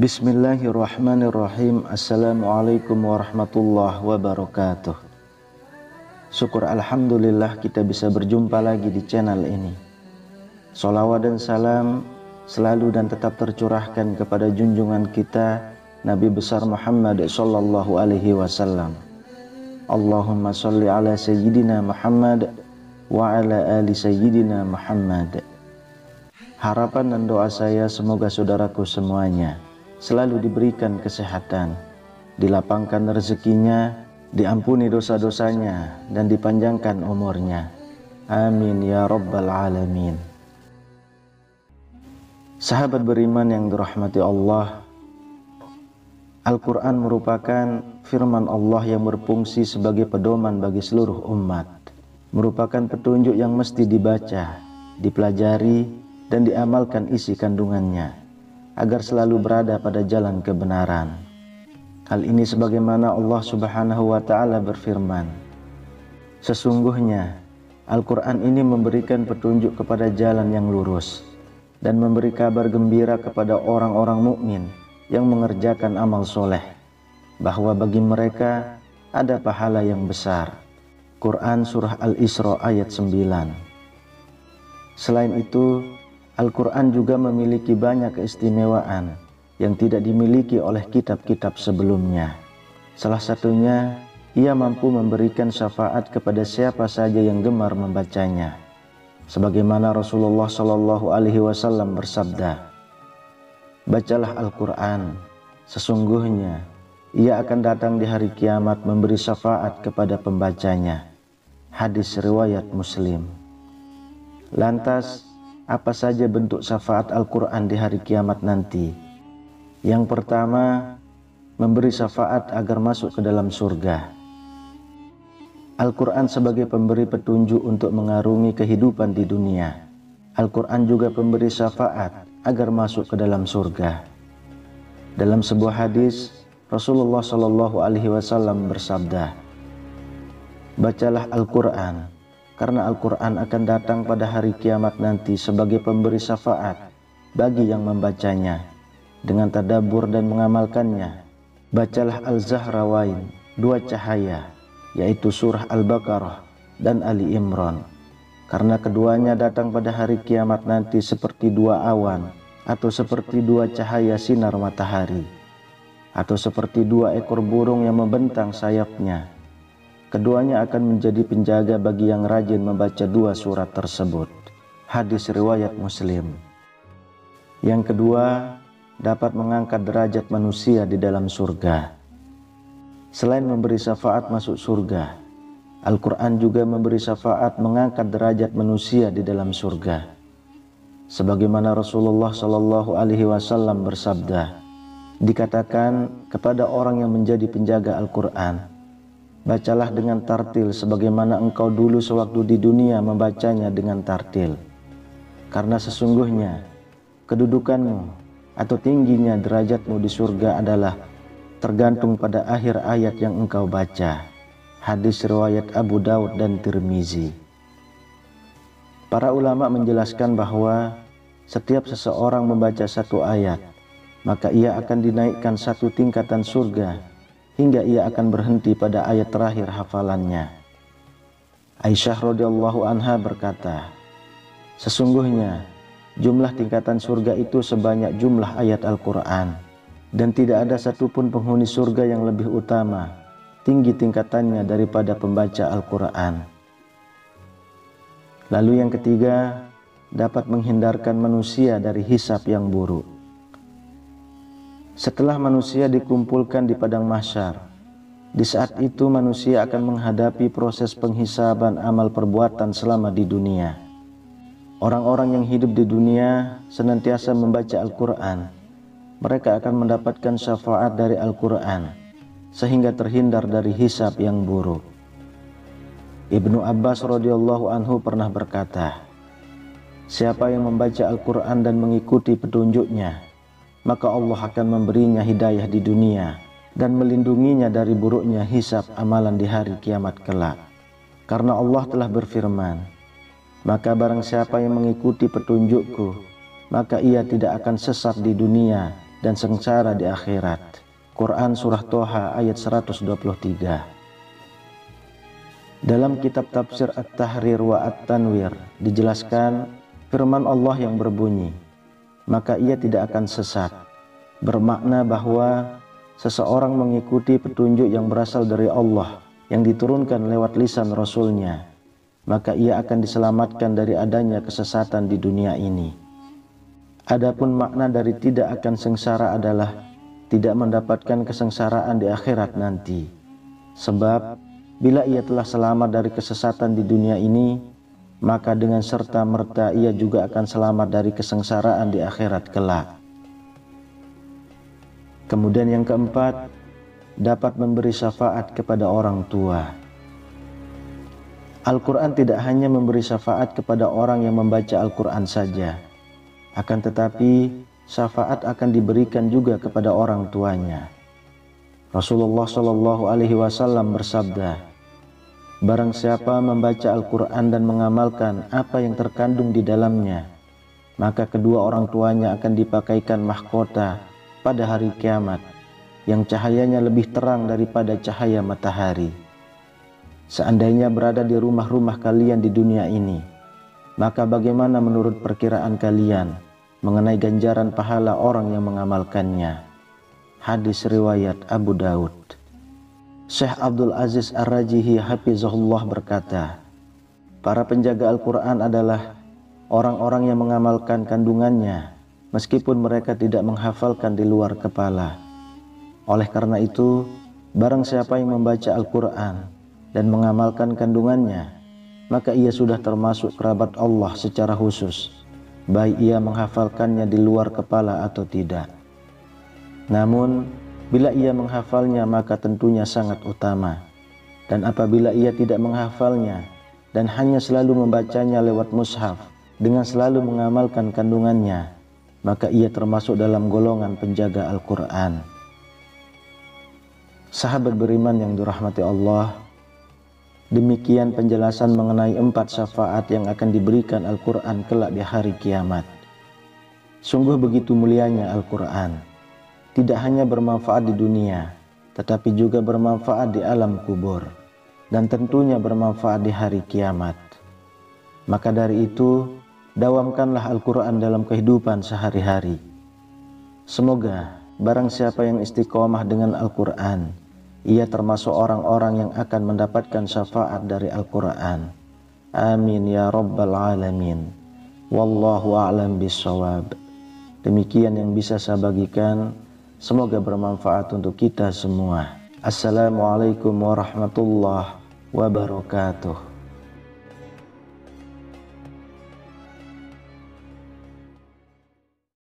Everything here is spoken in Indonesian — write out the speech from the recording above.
Bismillahirrahmanirrahim. Assalamualaikum warahmatullahi wabarakatuh. Syukur alhamdulillah kita bisa berjumpa lagi di channel ini. Sholawat dan salam selalu dan tetap tercurahkan kepada junjungan kita Nabi besar Muhammad sallallahu alaihi wasallam. Allahumma sholli ala sayyidina Muhammad wa ala ali sayyidina Muhammad. Harapan dan doa saya semoga saudaraku semuanya selalu diberikan kesehatan, dilapangkan rezekinya, diampuni dosa-dosanya, dan dipanjangkan umurnya. Amin ya rabbal alamin. Sahabat beriman yang dirahmati Allah, Al-Quran merupakan firman Allah yang berfungsi sebagai pedoman bagi seluruh umat, merupakan petunjuk yang mesti dibaca, dipelajari, dan diamalkan isi kandungannya agar selalu berada pada jalan kebenaran. Hal ini sebagaimana Allah Subhanahu wa Ta'ala berfirman, sesungguhnya Al-Quran ini memberikan petunjuk kepada jalan yang lurus dan memberi kabar gembira kepada orang-orang mukmin yang mengerjakan amal soleh, bahwa bagi mereka ada pahala yang besar. Quran Surah Al-Isra ayat 9. Selain itu, Al-Quran juga memiliki banyak keistimewaan yang tidak dimiliki oleh kitab-kitab sebelumnya. Salah satunya, ia mampu memberikan syafaat kepada siapa saja yang gemar membacanya. Sebagaimana Rasulullah Shallallahu Alaihi Wasallam bersabda, bacalah Al-Quran, sesungguhnya ia akan datang di hari kiamat memberi syafaat kepada pembacanya. Hadis riwayat Muslim. Lantas, apa saja bentuk syafaat Al-Quran di hari kiamat nanti? Yang pertama, memberi syafaat agar masuk ke dalam surga. Al-Quran sebagai pemberi petunjuk untuk mengarungi kehidupan di dunia. Al-Quran juga pemberi syafaat agar masuk ke dalam surga. Dalam sebuah hadis, Rasulullah Shallallahu Alaihi Wasallam bersabda, bacalah Al-Quran, karena Al-Quran akan datang pada hari kiamat nanti sebagai pemberi syafaat bagi yang membacanya dengan tadabbur dan mengamalkannya. Bacalah Al-Zahrawain, dua cahaya, yaitu surah Al-Baqarah dan Ali Imran, karena keduanya datang pada hari kiamat nanti seperti dua awan, atau seperti dua cahaya sinar matahari, atau seperti dua ekor burung yang membentang sayapnya. Keduanya akan menjadi penjaga bagi yang rajin membaca dua surat tersebut. Hadis riwayat Muslim. Yang kedua, dapat mengangkat derajat manusia di dalam surga. Selain memberi syafaat masuk surga, Al-Quran juga memberi syafaat mengangkat derajat manusia di dalam surga. Sebagaimana Rasulullah Shallallahu Alaihi Wasallam bersabda, dikatakan kepada orang yang menjadi penjaga Al-Quran, bacalah dengan tartil sebagaimana engkau dulu sewaktu di dunia membacanya dengan tartil. Karena sesungguhnya kedudukanmu atau tingginya derajatmu di surga adalah tergantung pada akhir ayat yang engkau baca. Hadis riwayat Abu Daud dan Tirmizi. Para ulama menjelaskan bahwa setiap seseorang membaca satu ayat, maka ia akan dinaikkan satu tingkatan surga hingga ia akan berhenti pada ayat terakhir hafalannya. Aisyah radhiyallahu anha berkata, sesungguhnya jumlah tingkatan surga itu sebanyak jumlah ayat Al-Quran, dan tidak ada satupun penghuni surga yang lebih utama, tinggi tingkatannya daripada pembaca Al-Quran. Lalu yang ketiga, dapat menghindarkan manusia dari hisab yang buruk. Setelah manusia dikumpulkan di padang mahsyar, di saat itu manusia akan menghadapi proses penghisaban amal perbuatan selama di dunia. Orang-orang yang hidup di dunia senantiasa membaca Al-Quran. Mereka akan mendapatkan syafaat dari Al-Quran, sehingga terhindar dari hisab yang buruk. Ibnu Abbas radhiyallahu anhu pernah berkata, siapa yang membaca Al-Quran dan mengikuti petunjuknya, maka Allah akan memberinya hidayah di dunia dan melindunginya dari buruknya hisab amalan di hari kiamat kelak. Karena Allah telah berfirman, maka barang siapa yang mengikuti petunjukku, maka ia tidak akan sesat di dunia dan sengsara di akhirat. Quran Surah Toha ayat 123. Dalam kitab tafsir At-Tahrir wa At-Tanwir dijelaskan firman Allah yang berbunyi, maka ia tidak akan sesat, bermakna bahwa seseorang mengikuti petunjuk yang berasal dari Allah yang diturunkan lewat lisan Rasulnya, maka ia akan diselamatkan dari adanya kesesatan di dunia ini. Adapun makna dari tidak akan sengsara adalah tidak mendapatkan kesengsaraan di akhirat nanti. Sebab bila ia telah selamat dari kesesatan di dunia ini, maka dengan serta-merta ia juga akan selamat dari kesengsaraan di akhirat kelak. Kemudian yang keempat, dapat memberi syafaat kepada orang tua. Al-Quran tidak hanya memberi syafaat kepada orang yang membaca Al-Quran saja, akan tetapi syafaat akan diberikan juga kepada orang tuanya. Rasulullah Shallallahu Alaihi Wasallam bersabda, barang siapa membaca Al-Quran dan mengamalkan apa yang terkandung di dalamnya, maka kedua orang tuanya akan dipakaikan mahkota pada hari kiamat yang cahayanya lebih terang daripada cahaya matahari. Seandainya berada di rumah-rumah kalian di dunia ini, maka bagaimana menurut perkiraan kalian mengenai ganjaran pahala orang yang mengamalkannya? Hadis riwayat Abu Daud. Syekh Abdul Aziz Ar-Rajihi hafizahullah berkata, para penjaga Al-Quran adalah orang-orang yang mengamalkan kandungannya meskipun mereka tidak menghafalkan di luar kepala. Oleh karena itu, barang siapa yang membaca Al-Quran dan mengamalkan kandungannya, maka ia sudah termasuk kerabat Allah secara khusus, baik ia menghafalkannya di luar kepala atau tidak. Namun, bila ia menghafalnya maka tentunya sangat utama. Dan apabila ia tidak menghafalnya dan hanya selalu membacanya lewat mushaf dengan selalu mengamalkan kandungannya, maka ia termasuk dalam golongan penjaga Al-Quran. Sahabat beriman yang dirahmati Allah, demikian penjelasan mengenai 4 syafaat yang akan diberikan Al-Quran kelak di hari kiamat. Sungguh begitu mulianya Al-Quran, tidak hanya bermanfaat di dunia, tetapi juga bermanfaat di alam kubur, dan tentunya bermanfaat di hari kiamat. Maka dari itu, dawamkanlah Al-Quran dalam kehidupan sehari-hari. Semoga barang siapa yang istiqomah dengan Al-Quran, ia termasuk orang-orang yang akan mendapatkan syafaat dari Al-Quran. Amin ya Rabbal Alamin. Wallahu a'lam bishawab. Demikian yang bisa saya bagikan. Semoga bermanfaat untuk kita semua. Assalamualaikum warahmatullahi wabarakatuh.